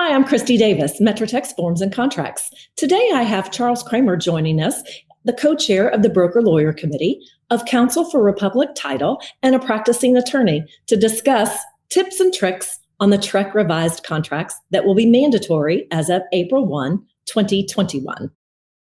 Hi, I'm Kristi Davis, MetroTex Forms and Contracts. Today I have Charles Kramer joining us, the co-chair of the Broker Lawyer Committee, of Counsel for Republic Title, and a practicing attorney to discuss tips and tricks on the TREC revised contracts that will be mandatory as of April 1, 2021.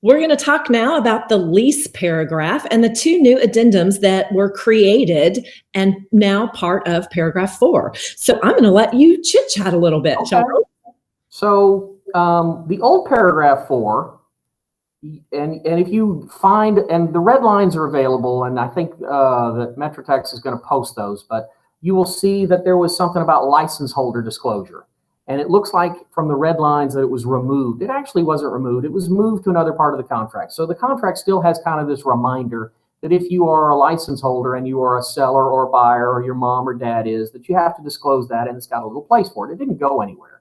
We're going to talk now about the lease paragraph and the two new addendums that were created and now part of paragraph 4. So I'm going to let you chit chat a little bit, Charles. So the old paragraph 4, and if you find, and the red lines are available, and I think that MetroTex is going to post those, but you will see that there was something about license holder disclosure. And it looks like from the red lines that it was removed. It actually wasn't removed. It was moved to another part of the contract. So the contract still has kind of this reminder that if you are a license holder and you are a seller or a buyer, or your mom or dad is, that you have to disclose that, and it's got a little place for it. It didn't go anywhere.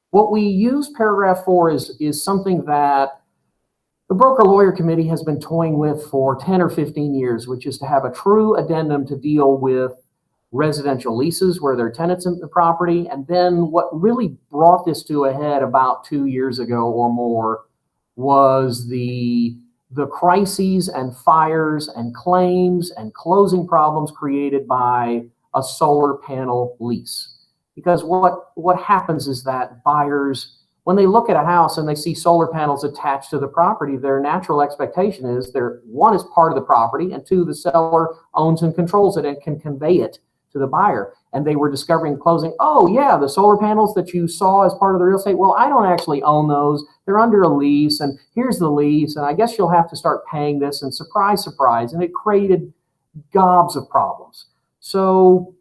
What we use paragraph 4 is something that the Broker Lawyer Committee has been toying with for 10 or 15 years, which is to have a true addendum to deal with residential leases where there are tenants in the property. And then what really brought this to a head about 2 years ago or more was the crises and fires and claims and closing problems created by a solar panel lease. Because what happens is that buyers, when they look at a house and they see solar panels attached to the property, their natural expectation is one is part of the property, and 2, the seller owns and controls it and can convey it to the buyer. And they were discovering closing, oh yeah, the solar panels that you saw as part of the real estate, well, I don't actually own those. They're under a lease, and here's the lease, and I guess you'll have to start paying this, and surprise, surprise. And it created gobs of problems. So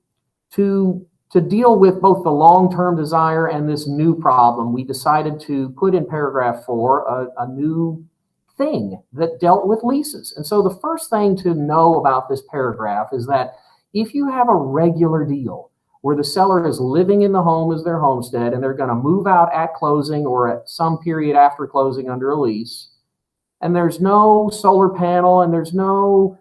to deal with both the long-term desire and this new problem, we decided to put in paragraph 4 a new thing that dealt with leases. And so the first thing to know about this paragraph is that if you have a regular deal where the seller is living in the home as their homestead and they're going to move out at closing or at some period after closing under a lease, and there's no solar panel and there's no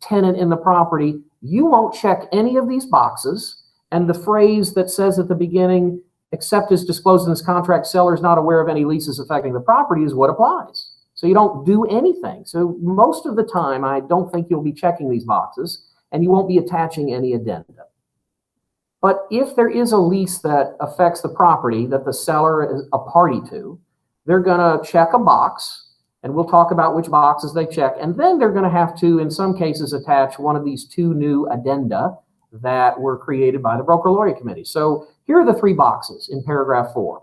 tenant in the property, you won't check any of these boxes. And the phrase that says at the beginning, except as disclosed in this contract, seller is not aware of any leases affecting the property, is what applies. So you don't do anything. So most of the time, I don't think you'll be checking these boxes, and you won't be attaching any addenda. But if there is a lease that affects the property that the seller is a party to, they're going to check a box, and we'll talk about which boxes they check. And then they're going to have to, in some cases, attach one of these 2 new addenda that were created by the Broker Lawyer Committee. So here are the 3 boxes in paragraph 4.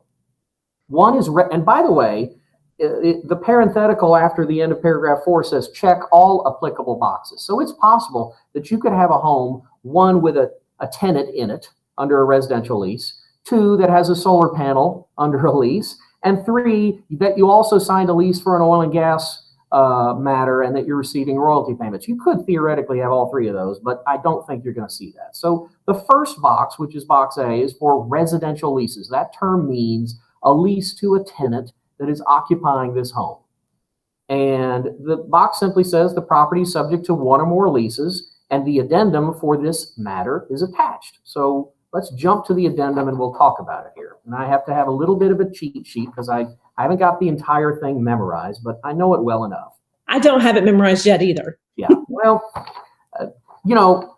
One is, and by the way, the parenthetical after the end of paragraph 4 says check all applicable boxes. So it's possible that you could have a home, 1 with a tenant in it under a residential lease, 2 that has a solar panel under a lease, and 3 that you also signed a lease for an oil and gas matter and that you're receiving royalty payments. You could theoretically have all 3 of those, but I don't think you're going to see that. So the first box, which is box A, is for residential leases. That term means a lease to a tenant that is occupying this home. And the box simply says the property is subject to 1 or more leases, and the addendum for this matter is attached. So let's jump to the addendum and we'll talk about it here. And I have to have a little bit of a cheat sheet because I haven't got the entire thing memorized, but I know it well enough. I don't have it memorized yet either. Yeah, well,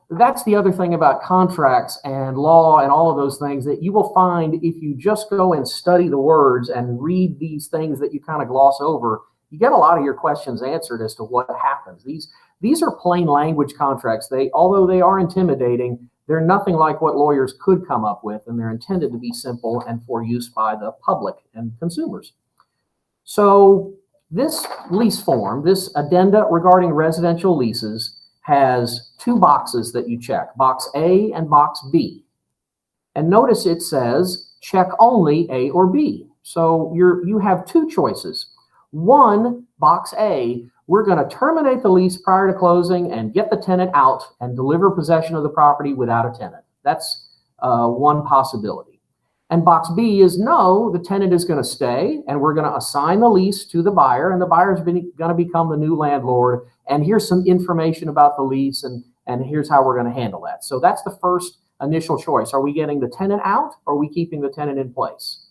that's the other thing about contracts and law and all of those things that you will find if you just go and study the words and read these things that you kind of gloss over, you get a lot of your questions answered as to what happens. These are plain language contracts. Although they are intimidating, they're nothing like what lawyers could come up with, and they're intended to be simple and for use by the public and consumers. So this lease form, this addenda regarding residential leases, has 2 boxes that you check, box A and box B. And notice it says check only A or B. So you have 2 choices. 1, box A, we're going to terminate the lease prior to closing and get the tenant out and deliver possession of the property without a tenant. That's one possibility. And box B is no, the tenant is going to stay, and we're going to assign the lease to the buyer, and the buyer is going to become the new landlord. And here's some information about the lease, and here's how we're going to handle that. So that's the first initial choice. Are we getting the tenant out, or are we keeping the tenant in place?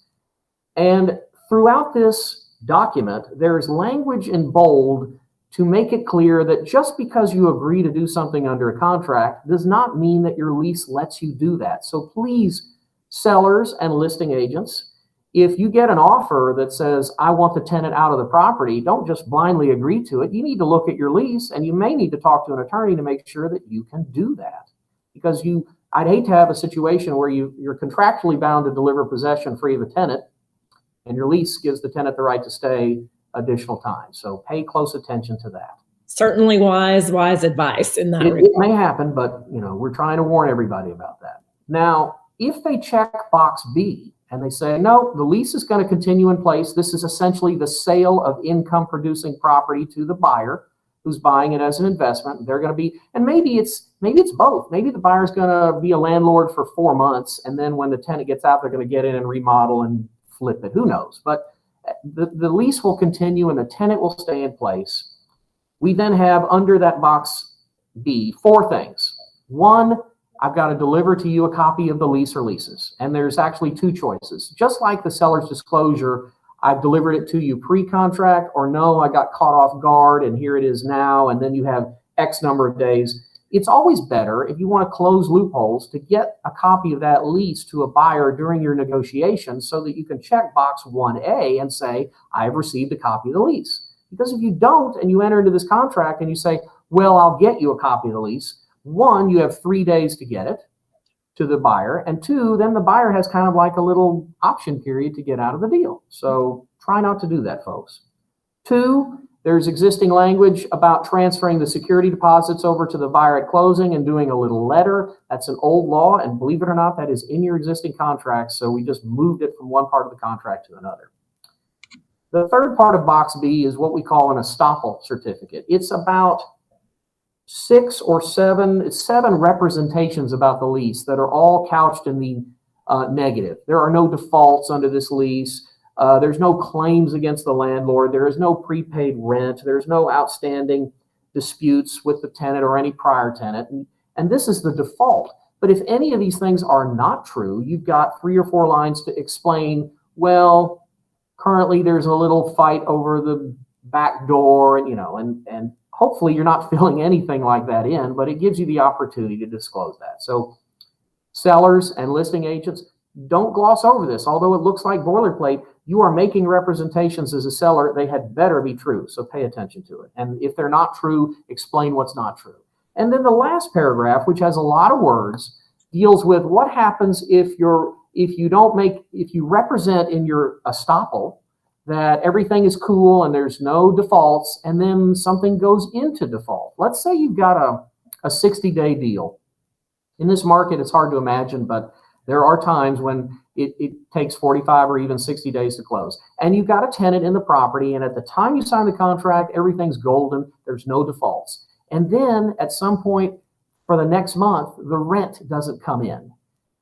And throughout this document, there's language in bold to make it clear that just because you agree to do something under a contract does not mean that your lease lets you do that. So please, sellers and listing agents, if you get an offer that says, I want the tenant out of the property, don't just blindly agree to it. You need to look at your lease, and you may need to talk to an attorney to make sure that you can do that. Because I'd hate to have a situation where you're contractually bound to deliver possession free of a tenant, and your lease gives the tenant the right to stay additional time. So pay close attention to that. Certainly wise advice in that regard. It may happen, but we're trying to warn everybody about that. Now, if they check box B and they say, no, the lease is going to continue in place. This is essentially the sale of income producing property to the buyer who's buying it as an investment. They're going to be, and maybe it's both. Maybe the buyer's going to be a landlord for 4 months, and then when the tenant gets out, they're going to get in and remodel and flip it. Who knows? But the lease will continue and the tenant will stay in place. We then have under that box B 4 things. 1, I've got to deliver to you a copy of the lease or leases. And there's actually 2 choices. Just like the seller's disclosure, I've delivered it to you pre-contract, or no, I got caught off guard and here it is now, and then you have X number of days. It's always better, if you want to close loopholes, to get a copy of that lease to a buyer during your negotiation so that you can check box 1A and say, I've received a copy of the lease. Because if you don't and you enter into this contract and you say, well, I'll get you a copy of the lease, 1, you have 3 days to get it to the buyer, and 2, then the buyer has kind of like a little option period to get out of the deal. So try not to do that, folks. 2, there's existing language about transferring the security deposits over to the buyer at closing and doing a little letter. That's an old law, and believe it or not, that is in your existing contract, so we just moved it from one part of the contract to another. The third part of box B is what we call an estoppel certificate. It's about 6 or 7, it's 7 representations about the lease that are all couched in the negative. There are no defaults under this lease. There's no claims against the landlord. There is no prepaid rent. There's no outstanding disputes with the tenant or any prior tenant. And this is the default. But if any of these things are not true, you've got 3 or 4 lines to explain, well, currently there's a little fight over the back door, and hopefully you're not filling anything like that in, but it gives you the opportunity to disclose that. So sellers and listing agents, don't gloss over this. Although it looks like boilerplate, you are making representations as a seller. They had better be true, so pay attention to it. And if they're not true, explain what's not true. And then the last paragraph, which has a lot of words, deals with what happens if you represent in your estoppel that everything is cool and there's no defaults, and then something goes into default. Let's say you've got a 60-day deal. In this market, it's hard to imagine, but there are times when it takes 45 or even 60 days to close. And you've got a tenant in the property, and at the time you sign the contract, everything's golden, there's no defaults. And then at some point for the next month, the rent doesn't come in.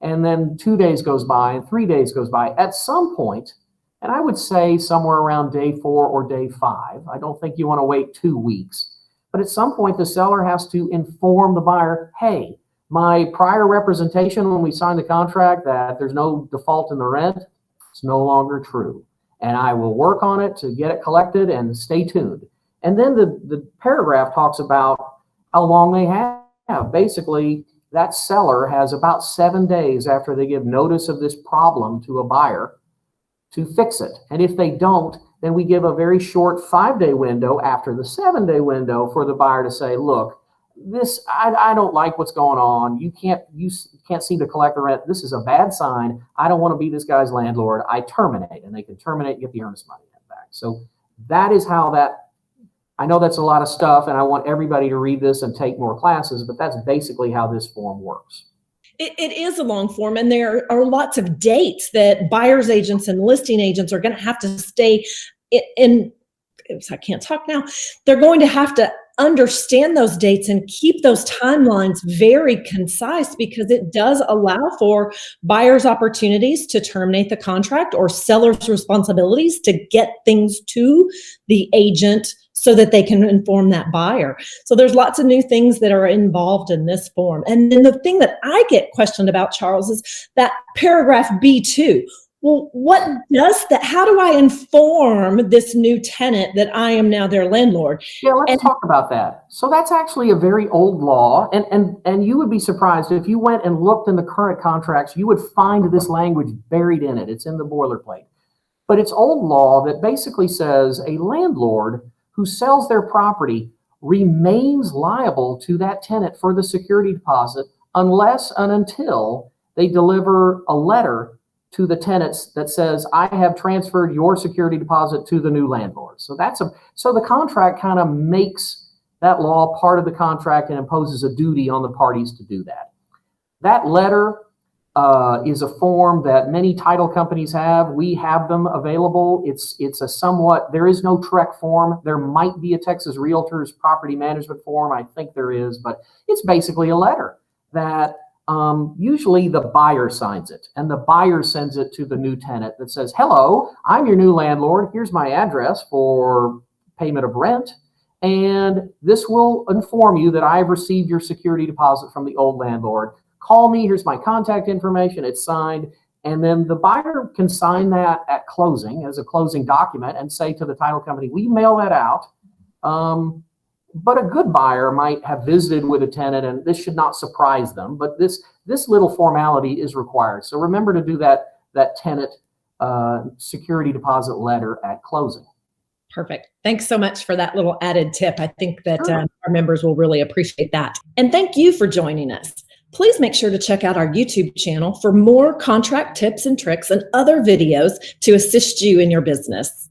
And then 2 days goes by and 3 days goes by. At some point, and I would say somewhere around day 4 or day 5, I don't think you want to wait 2 weeks, but at some point the seller has to inform the buyer, hey, my prior representation when we signed the contract that there's no default in the rent, it's no longer true. And I will work on it to get it collected, and stay tuned. And then the paragraph talks about how long they have. Basically, that seller has about 7 days after they give notice of this problem to a buyer to fix it. And if they don't, then we give a very short 5-day window after the 7-day window for the buyer to say, look, I don't like what's going on. You can't seem to collect the rent. This is a bad sign. I don't want to be this guy's landlord. I terminate. And they can terminate and get the earnest money back. So that is how that, I know that's a lot of stuff, and I want everybody to read this and take more classes, but that's basically how this form works. It is a long form, and there are lots of dates that buyer's agents and listing agents are going to have to stay in. I can't talk now. They're going to have to understand those dates and keep those timelines very concise, because it does allow for buyers' opportunities to terminate the contract, or sellers' responsibilities to get things to the agent so that they can inform that buyer. So there's lots of new things that are involved in this form. And then the thing that I get questioned about, Charles, is that paragraph B2. Well, what does that? How do I inform this new tenant that I am now their landlord? Yeah, let's And talk about that. So that's actually a very old law, and you would be surprised if you went and looked in the current contracts, you would find this language buried in it. It's in the boilerplate. But it's old law that basically says a landlord who sells their property remains liable to that tenant for the security deposit unless and until they deliver a letter to the tenants that says, I have transferred your security deposit to the new landlord. So the contract kind of makes that law part of the contract and imposes a duty on the parties to do that. That letter is a form that many title companies have. We have them available. It's a somewhat, there is no TREC form. There might be a Texas Realtors property management form. I think there is, but it's basically a letter that usually the buyer signs it, and the buyer sends it to the new tenant that says, hello, I'm your new landlord. Here's my address for payment of rent. And this will inform you that I've received your security deposit from the old landlord. Call me, here's my contact information, it's signed. And then the buyer can sign that at closing as a closing document and say to the title company, we mail that out. But a good buyer might have visited with a tenant, and this should not surprise them, but this little formality is required. So remember to do that tenant security deposit letter at closing. perfect. Thanks so much for that little added tip. I think that our members will really appreciate that. And thank you for joining us. Please make sure to check out our YouTube channel for more contract tips and tricks and other videos to assist you in your business.